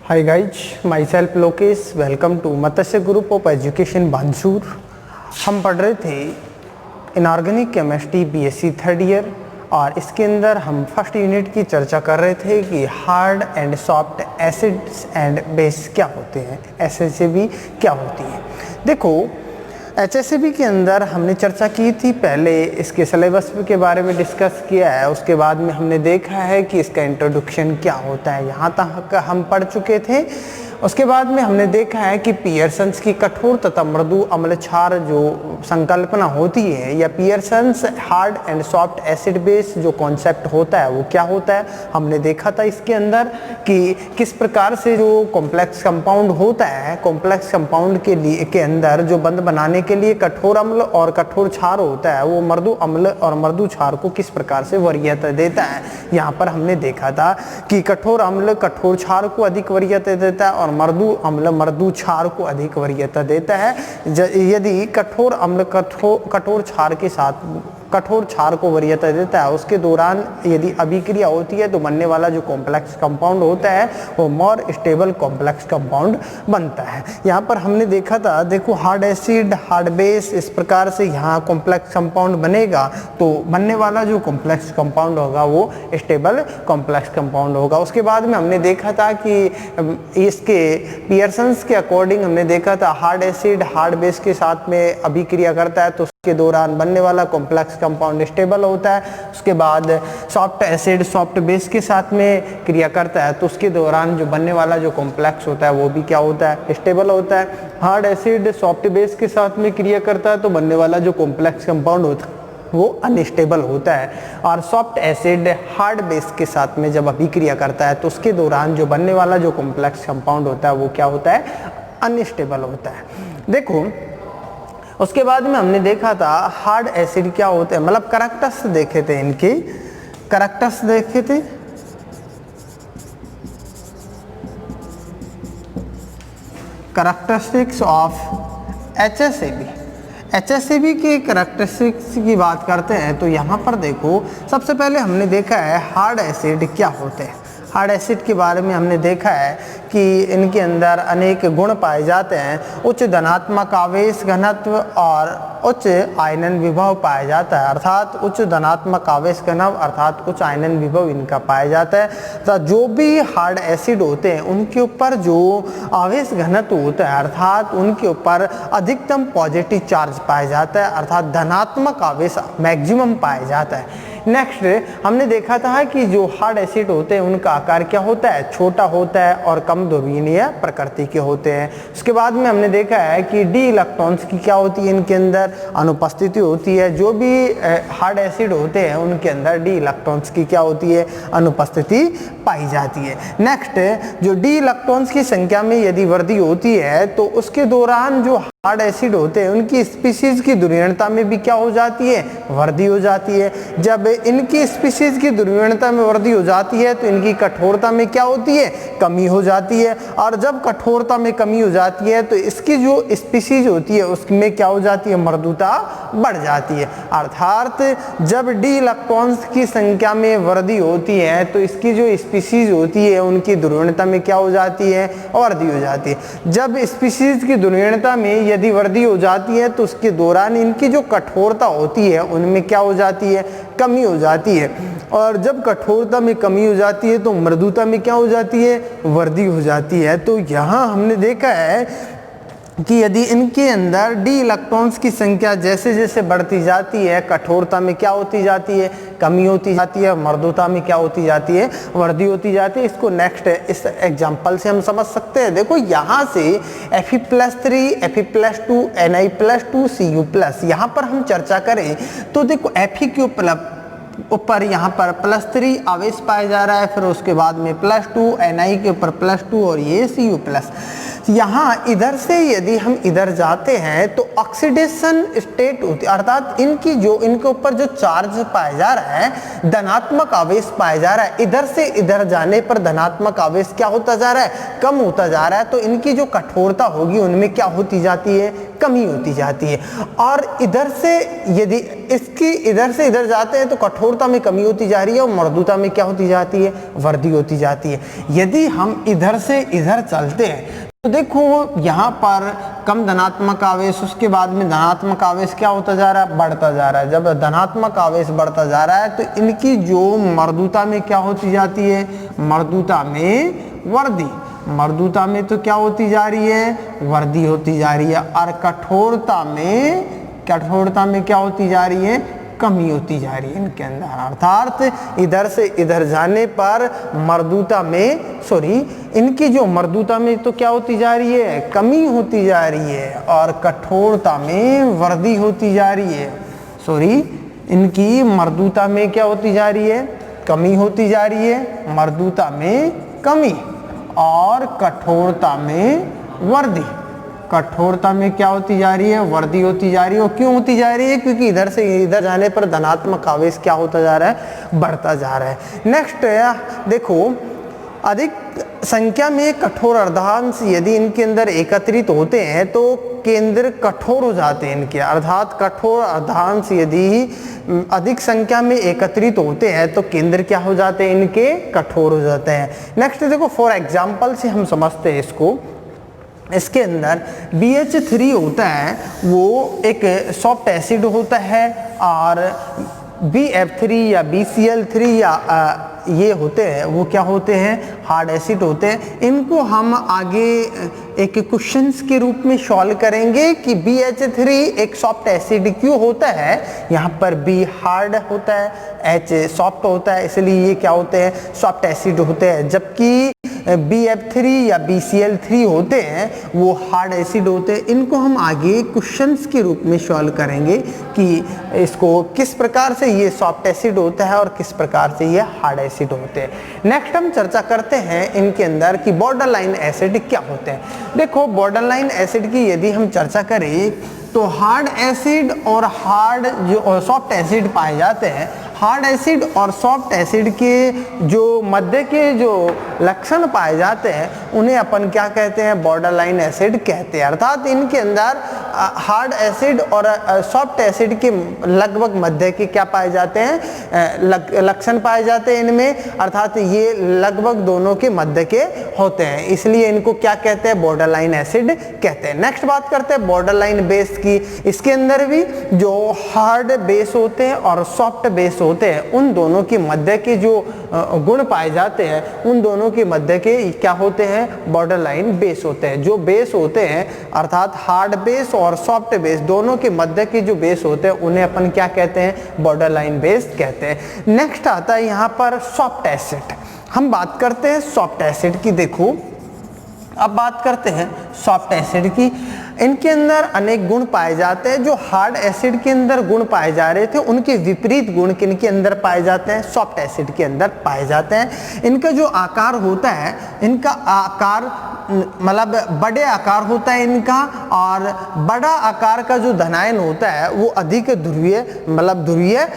Hi guys, myself Lokesh. Welcome to Matsya group of education Bansur. हम पढ़ रहे थे inorganic chemistry BSc third year और इसके अंदर हम फर्स्ट यूनिट की चर्चा कर रहे थे कि hard and soft acids and base क्या होते हैं, एचएसएबी क्या होती है। देखो एचएसएबी के अंदर हमने चर्चा की थी, पहले इसके सिलेबस के बारे में डिस्कस किया है, उसके बाद में हमने देखा है कि इसका इंट्रोडक्शन क्या होता है, यहाँ तक हम पढ़ चुके थे। उसके बाद में हमने देखा है कि पियर्सन्स की कठोर तथा मृदु अम्ल क्षार जो संकल्पना होती है या Pearson's hard and soft acid base जो कॉन्सेप्ट होता है वो क्या होता है, हमने देखा था इसके अंदर कि किस प्रकार से जो कॉम्प्लेक्स कंपाउंड होता है, कॉम्प्लेक्स कंपाउंड के अंदर जो बंध बनाने के लिए कठोर अम्ल और कठोर क्षार होता है वो मृदु अम्ल और मृदु क्षार को किस प्रकार से वरीयता देता है। यहाँ पर हमने देखा था कि कठोर अम्ल कठोर क्षार को अधिक वरीयता देता है और मृदु अम्ल मृदु क्षार को अधिक वरीयता देता है। यदि कठोर अम्ल कठोर क्षार के साथ कठोर क्षार को वरीयता देता है, उसके दौरान यदि अभिक्रिया होती है तो बनने वाला जो कॉम्प्लेक्स कंपाउंड होता है वो मोर स्टेबल कॉम्प्लेक्स कंपाउंड बनता है। यहाँ पर हमने देखा था, देखो हार्ड एसिड हार्ड बेस इस प्रकार से यहाँ कॉम्प्लेक्स कंपाउंड बनेगा तो बनने वाला जो कॉम्प्लेक्स कंपाउंड होगा वो स्टेबल कॉम्प्लेक्स कंपाउंड होगा। उसके बाद में हमने देखा था कि इसके पियर्सन्स के अकॉर्डिंग हमने देखा था हार्ड एसिड हार्ड बेस के साथ में अभिक्रिया करता है तो के दौरान बनने वाला कॉम्प्लेक्स कंपाउंड स्टेबल होता है। उसके बाद सॉफ्ट एसिड सॉफ्ट बेस के साथ में क्रिया करता है तो उसके दौरान जो बनने वाला जो कॉम्प्लेक्स होता है वो भी क्या होता है, स्टेबल होता है। हार्ड एसिड सॉफ्ट बेस के साथ में क्रिया करता है तो बनने वाला जो कॉम्प्लेक्स कंपाउंड होता है वो अनस्टेबल होता है। और सॉफ्ट एसिड हार्ड बेस के साथ में जब अभिक्रिया करता है तो उसके दौरान जो बनने वाला जो कॉम्प्लेक्स कंपाउंड होता है वो क्या होता है, अनस्टेबल होता है। देखो उसके बाद में हमने देखा था हार्ड एसिड क्या होते हैं, मतलब करैक्टर्स देखे थे, इनके करैक्टर्स देखे थे। करैक्टरिस्टिक्स ऑफ एचएसएबी, एचएसएबी के करैक्टरिस्टिक्स की बात करते हैं तो यहाँ पर देखो सबसे पहले हमने देखा है हार्ड एसिड क्या होते हैं। हार्ड एसिड के बारे में हमने देखा है कि इनके अंदर अनेक गुण पाए जाते हैं, उच्च धनात्मक आवेश घनत्व और उच्च आयनन विभव पाया जाता है, अर्थात उच्च धनात्मक आवेश घनत्व अर्थात उच्च आयनन विभव इनका पाया जाता है। तो जो भी हार्ड एसिड होते हैं उनके ऊपर जो आवेश घनत्व होता है अर्थात उनके ऊपर अधिकतम पॉजिटिव चार्ज पाया जाता है, अर्थात धनात्मक आवेश मैक्सिमम पाया जाता है। नेक्स्ट हमने देखा था कि जो हार्ड एसिड होते हैं उनका आकार क्या होता है, छोटा होता है और कम ध्रुवीय प्रकृति के होते हैं। उसके बाद में हमने देखा है कि डी इलेक्ट्रॉन्स की क्या होती है, इनके अंदर अनुपस्थिति होती है। जो भी हार्ड एसिड होते हैं उनके अंदर डी इलेक्ट्रॉन्स की क्या होती है, अनुपस्थिति पाई जाती है। नेक्स्ट जो डी इलेक्ट्रॉन्स की संख्या में यदि वृद्धि होती है तो उसके दौरान जो हार्ड एसिड होते हैं उनकी स्पीशीज की ध्रुवीयता में भी क्या हो जाती है, वृद्धि हो जाती है। जब इनकी स्पीशीज की ध्रुवीयता में वृद्धि हो जाती है तो इनकी कठोरता में क्या होती है, कमी हो जाती है। और जब कठोरता में कमी हो जाती है तो इसकी जो स्पीशीज होती है उसमें क्या हो जाती है, मृदुता बढ़ जाती है। अर्थात जब डी इलेक्ट्रॉन्स की संख्या में वृद्धि होती है तो इसकी जो स्पीशीज होती है उनकी ध्रुवीयता में क्या हो जाती है, वृद्धि हो जाती है। जब स्पीशीज की ध्रुवीयता में यदि वृद्धि हो जाती है तो उसके दौरान इनकी जो कठोरता होती है उनमें क्या हो जाती है, कमी हो जाती है। और जब कठोरता में कमी हो जाती है तो मृदुता में क्या हो जाती है, वृद्धि हो जाती है। तो यहाँ हमने देखा है कि यदि इनके अंदर डी इलेक्ट्रॉन्स की संख्या जैसे जैसे बढ़ती जाती है कठोरता में क्या होती जाती है, कमी होती जाती है, मृदुता में क्या होती जाती है, वृद्धि होती जाती है। इसको नेक्स्ट इस एग्जांपल से हम समझ सकते हैं। देखो यहाँ से Fe+3 Fe+2 Na+2 Cu+, यहाँ पर हम चर्चा करें तो देखो Fe के ऊपर यहाँ पर +3 आवेश पाया जा रहा है, फिर उसके बाद में +2 Na के ऊपर +2 और ये Cu+। यहाँ इधर से यदि हम इधर जाते हैं तो ऑक्सीडेशन स्टेट होती है, अर्थात इनकी जो इनके ऊपर जो चार्ज पाया जा रहा है, धनात्मक आवेश पाया जा रहा है, इधर से इधर जाने पर धनात्मक आवेश क्या होता जा रहा है, कम होता जा रहा है। तो इनकी जो कठोरता होगी उनमें क्या होती जाती है, कमी होती जाती है। और इधर से यदि इसकी इधर से इधर जाते हैं तो कठोरता में कमी होती जा रही है और मर्दुता में क्या होती जाती है, वृद्धि होती जाती है। यदि हम इधर से इधर चलते हैं तो देखो यहाँ पर कम धनात्मक आवेश, उसके बाद में धनात्मक आवेश क्या होता जा रहा है, बढ़ता जा रहा है। जब धनात्मक आवेश बढ़ता जा रहा है तो इनकी जो मर्दुता में क्या होती जाती है, मर्दुता में वृद्धि, मर्दुता में तो क्या होती जा रही है, वृद्धि होती जा रही है। और कठोरता में क्या होती जा रही है, कमी होती जा रही है इनके अंदर। अर्थात इधर से इधर जाने पर मर्दुता में इनकी जो मर्दुता में तो क्या होती जा रही है, कमी होती जा रही है और कठोरता में वृद्धि होती जा रही है। इनकी मर्दुता में क्या होती जा रही है, कमी होती जा रही है, मर्दुता में कमी और कठोरता में वृद्धि, कठोरता में क्या होती जा रही है, वृद्धि होती जा रही है। और क्यों होती जा रही है, क्योंकि इधर से इधर जाने पर धनात्मक आवेश क्या होता जा रहा है, बढ़ता जा रहा है। नेक्स्ट देखो, अधिक संख्या में कठोर अर्धांश यदि इनके अंदर एकत्रित होते हैं तो केंद्र कठोर हो जाते हैं इनके, अर्थात कठोर अर्धांश यदि अधिक संख्या में एकत्रित होते हैं तो केंद्र क्या हो जाते हैं, इनके कठोर हो जाते हैं। नेक्स्ट देखो, फॉर एग्जाम्पल से हम समझते हैं इसको। इसके अंदर BH3 होता है, वो एक सॉफ्ट एसिड होता है, और BF3 या BCl3 या ये होते हैं, वो क्या होते हैं, हार्ड एसिड होते हैं। इनको हम आगे एक क्वेश्चंस के रूप में सॉल्व करेंगे कि BH3 एक सॉफ्ट एसिड क्यों होता है। यहाँ पर B हार्ड होता है, H सॉफ्ट होता है, इसलिए ये क्या होते हैं, सॉफ्ट एसिड होते हैं। जबकि BF3 या BCl3 होते हैं, वो हार्ड एसिड होते हैं। इनको हम आगे क्वेश्चंस के रूप में सॉल्व करेंगे कि इसको किस प्रकार से ये सॉफ्ट एसिड होता है और किस प्रकार से ये हार्ड एसिड होते हैं। नेक्स्ट हम चर्चा करते हैं इनके अंदर कि बॉर्डर लाइन एसिड क्या होते हैं। देखो, बॉर्डर लाइन एसिड की यदि हम चर्चा करें तो हार्ड एसिड और हार्ड जो सॉफ्ट एसिड पाए जाते हैं। हार्ड एसिड और सॉफ्ट एसिड के जो मध्य के जो लक्षण पाए जाते हैं उन्हें अपन क्या कहते हैं, बॉर्डर लाइन एसिड कहते हैं। अर्थात इनके अंदर हार्ड एसिड और सॉफ्ट एसिड के लगभग मध्य के क्या पाए जाते हैं, लक्षण पाए जाते हैं इनमें, अर्थात ये लगभग दोनों के मध्य के होते हैं, इसलिए इनको क्या कहते हैं, बॉर्डर लाइन एसिड कहते हैं। नेक्स्ट बात करते हैं बॉर्डर लाइन बेस की। इसके अंदर भी जो हार्ड बेस होते हैं और सॉफ्ट बेस होते हैं, उन दोनों के मध्य के जो गुण पाए जाते हैं, उन दोनों के मध्य के क्या होते हैं, बॉर्डर लाइन बेस होते हैं। जो बेस होते हैं अर्थात हार्ड बेस और सॉफ्ट बेस दोनों के मध्य के जो बेस होते हैं उन्हें अपन क्या कहते हैं, बॉर्डर लाइन बेस कहते हैं। नेक्स्ट आता है यहाँ पर सॉफ्ट एसिड। हम बात करते हैं सॉफ्ट एसिड की। देखो, अब बात करते हैं सॉफ्ट एसिड की। इनके अंदर अनेक गुण पाए जाते हैं। जो हार्ड एसिड के अंदर गुण पाए जा रहे थे उनके विपरीत गुण किनके अंदर पाए जाते हैं, सॉफ्ट एसिड के अंदर पाए जाते हैं। इनका जो आकार होता है, इनका आकार मतलब बड़े आकार होता है इनका, और बड़ा आकार का जो धनायन होता है वो अधिक ध्रुवीय मतलब ध्रुवीय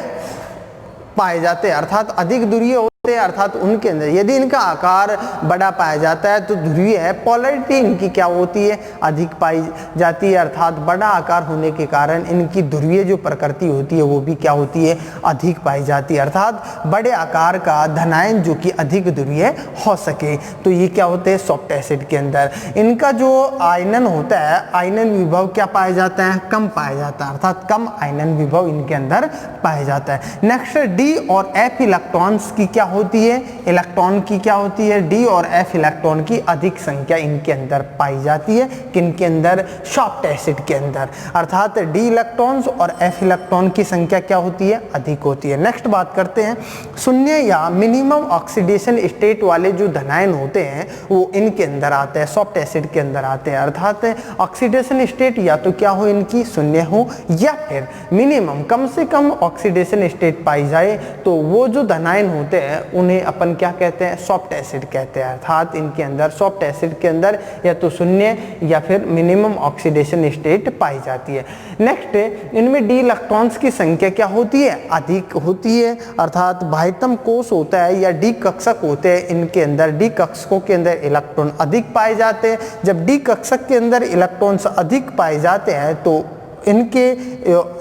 पाए जाते हैं, अर्थात अधिक ध्रुवीय होते हैं। अर्थात उनके अंदर यदि इनका आकार बड़ा पाया जाता है तो ध्रुवीय है, पोलैरिटी इनकी क्या होती है, अधिक पाई जाती है। अर्थात बड़ा आकार होने के कारण इनकी ध्रुवीय जो प्रकृति होती है वो भी क्या होती है, अधिक पाई जाती है। अर्थात बड़े आकार का धनायन जो कि अधिक ध्रुवीय हो सके, तो ये क्या होते हैं, सॉफ्ट एसिड के अंदर। इनका जो आयनन होता है, आयनन विभव क्या पाया जाता है, कम पाया जाता है, अर्थात कम आयनन विभव इनके अंदर पाया जाता है। नेक्स्ट डी और एफ इलेक्ट्रॉन्स की क्या होती है, इलेक्ट्रॉन की क्या होती है, डी और एफ इलेक्ट्रॉन की अधिक संख्या इनके अंदर पाई जाती है। किनके अंदर, सॉफ्ट एसिड के अंदर। अर्थात डी इलेक्ट्रॉन्स और एफ इलेक्ट्रॉन की संख्या क्या होती है, अधिक होती है। नेक्स्ट बात करते हैं शून्य या मिनिमम ऑक्सीडेशन स्टेट वाले जो धनायन होते हैं वो इनके अंदर आते हैं, सॉफ्ट एसिड के अंदर आते हैं। अर्थात ऑक्सीडेशन स्टेट या तो क्या हो, इनकी शून्य हो, या फिर मिनिमम कम से कम ऑक्सीडेशन स्टेट पाई जाए, तो वो जो धनायन होते हैं उन्हें अपन क्या कहते हैं, सॉफ्ट एसिड कहते हैं। अर्थात इनके अंदर सॉफ्ट एसिड के अंदर या तो शून्य या फिर मिनिमम ऑक्सीडेशन स्टेट पाई जाती है। नेक्स्ट, इनमें डी इलेक्ट्रॉन्स की संख्या क्या होती है, अधिक होती है। अर्थात बाह्यतम कोश होता है या डी कक्षक होते हैं, इनके अंदर डी कक्षकों के अंदर इलेक्ट्रॉन अधिक पाए जाते हैं। जब डी कक्षक के अंदर इलेक्ट्रॉन्स अधिक पाए जाते हैं तो इनके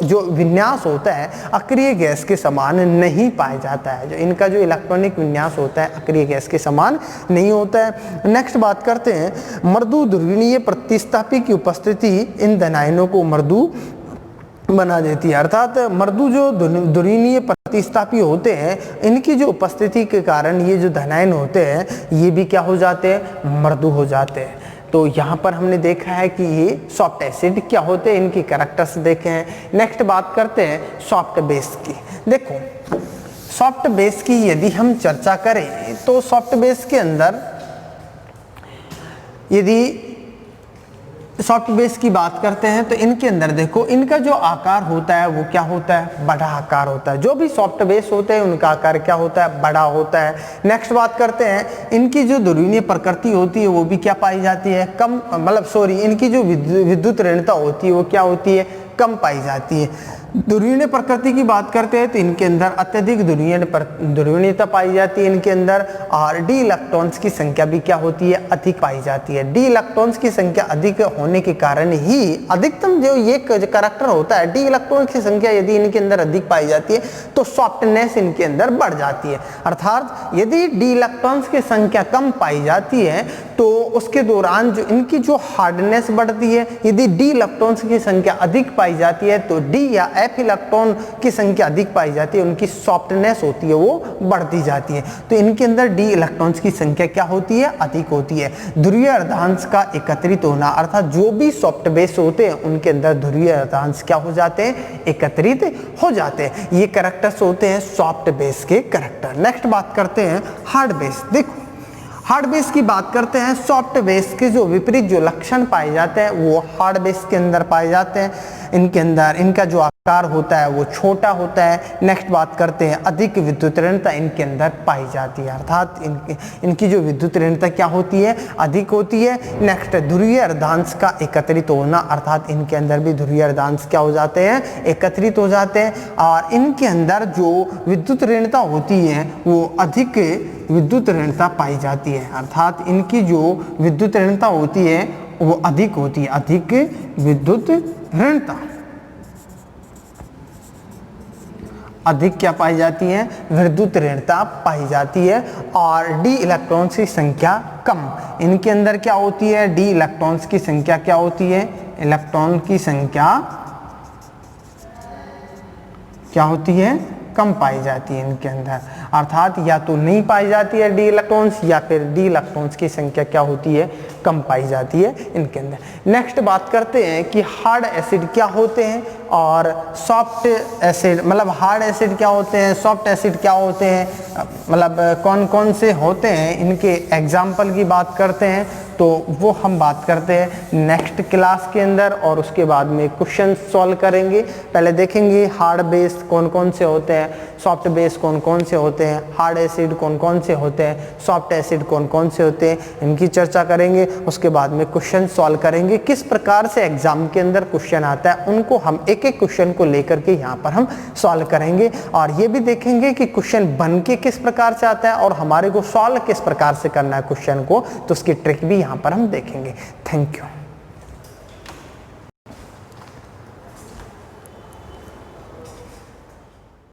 जो विन्यास होता है अक्रिय गैस के समान नहीं पाया जाता है। जो इनका जो इलेक्ट्रॉनिक विन्यास होता है अक्रिय गैस के समान नहीं होता है। नेक्स्ट बात करते हैं, मृदु ध्रुवीय प्रतिस्थापी की उपस्थिति इन धनायनों को मृदु बना देती है। अर्थात मृदु जो ध्रुवीय प्रतिस्थापी होते हैं, इनकी जो उपस्थिति के कारण ये जो धनायन होते हैं ये भी क्या हो जाते हैं, मृदु हो जाते हैं। तो यहाँ पर हमने देखा है कि ये सॉफ्ट एसिड क्या होते हैं, इनकी कैरेक्टर्स देखे हैं। नेक्स्ट बात करते हैं सॉफ्ट बेस की। देखो, सॉफ्ट बेस की यदि हम चर्चा करें तो सॉफ्ट बेस के अंदर यदि सॉफ्ट बेस की बात करते हैं तो इनके अंदर देखो, इनका जो आकार होता है वो क्या होता है, बड़ा आकार होता है। जो भी सॉफ्ट बेस होते हैं उनका आकार क्या होता है, बड़ा होता है। नेक्स्ट बात करते हैं, इनकी जो ध्रुवीय प्रकृति होती है वो भी क्या पाई जाती है, कम, इनकी जो विद्युत ऋणता होती है वो क्या होती है, कम पाई जाती है। ध्रुवीय प्रकृति की बात करते हैं तो इनके अंदर अत्यधिक ध्रुवीयता पाई जाती है इनके अंदर, और डी इलेक्ट्रॉन्स की संख्या भी क्या होती है, अधिक पाई जाती है। डी इलेक्ट्रॉन्स की संख्या अधिक होने के कारण ही अधिकतम जो ये कैरेक्टर होता है, डी इलेक्ट्रॉन्स की संख्या यदि इनके अंदर अधिक पाई जाती है तो सॉफ्टनेस इनके अंदर बढ़ जाती है। अर्थात यदि डी इलेक्ट्रॉन्स की संख्या कम पाई जाती है तो उसके दौरान जो इनकी जो हार्डनेस बढ़ती है। यदि डी इलेक्ट्रॉन्स की संख्या अधिक पाई जाती है तो डी या एफ इलेक्ट्रॉन की संख्या अधिक पाई जाती है, उनकी सॉफ्टनेस होती है वो बढ़ती जाती है। तो इनके अंदर डी इलेक्ट्रॉन्स की संख्या क्या होती है, अधिक होती है। ध्रुवीय अर्धांश का एकत्रित होना, अर्थात जो भी सॉफ्ट बेस होते हैं उनके अंदर ध्रुवीय अर्धांश क्या हो जाते हैं, एकत्रित हो जाते हैं। ये कैरेक्टर्स होते हैं सॉफ्ट बेस के कैरेक्टर। नेक्स्ट बात करते हैं हार्ड बेस। देखो, हार्ड बेस की बात करते हैं, सॉफ्ट बेस के जो विपरीत जो लक्षण पाए जाते हैं वो हार्ड बेस के अंदर पाए जाते हैं। इनके अंदर इनका जो आकार होता है वो छोटा होता है। नेक्स्ट बात करते हैं, अधिक विद्युत ऋणता इनके अंदर पाई जाती है। अर्थात इनकी जो विद्युत ऋणता क्या होती है, अधिक होती है। नेक्स्ट, ध्रुवीय अर्धांश का एकत्रित होना, अर्थात इनके अंदर भी ध्रुवीय अर्धांश क्या हो जाते हैं, एकत्रित हो जाते हैं। और इनके अंदर जो विद्युत ऋणता होती है वो अधिक विद्युत ऋणता पाई जाती है। अर्थात इनकी जो विद्युत ऋणता होती है वो अधिक होती है, अधिक विद्युत ऋणता अधिक क्या पाई जाती है, विद्युत ऋणता पाई जाती है। और डी इलेक्ट्रॉन्स की संख्या कम, इनके अंदर क्या होती है, डी इलेक्ट्रॉन्स की संख्या क्या होती है, इलेक्ट्रॉन की संख्या क्या होती है, कम पाई जाती है इनके अंदर। अर्थात या तो नहीं पाई जाती है डी इलेक्ट्रॉन्स या फिर डी इलेक्ट्रॉन्स की संख्या क्या होती है, कम पाई जाती है इनके अंदर। नेक्स्ट बात करते हैं कि हार्ड एसिड क्या होते हैं और सॉफ्ट एसिड, हार्ड एसिड क्या होते हैं, सॉफ्ट एसिड क्या होते हैं, कौन कौन से होते हैं, इनके एग्जाम्पल की बात करते हैं। तो वो हम बात करते हैं नेक्स्ट क्लास के अंदर और उसके बाद में क्वेश्चन सॉल्व करेंगे। पहले देखेंगे हार्ड बेस कौन कौन से होते हैं, सॉफ्ट बेस कौन कौन से होते हैं, हार्ड एसिड कौन कौन से होते हैं, सॉफ्ट एसिड कौन कौन से होते हैं, इनकी चर्चा करेंगे। उसके बाद में क्वेश्चन सॉल्व करेंगे, किस प्रकार से एग्जाम के अंदर क्वेश्चन आता है उनको हम एक एक क्वेश्चन को लेकर के यहाँ पर हम सॉल्व करेंगे। और ये भी देखेंगे कि क्वेश्चन बन के किस प्रकार से आता है और हमारे को सॉल्व किस प्रकार से करना है क्वेश्चन को, तो उसकी ट्रिक भी यहाँ पर हम देखेंगे। Thank you.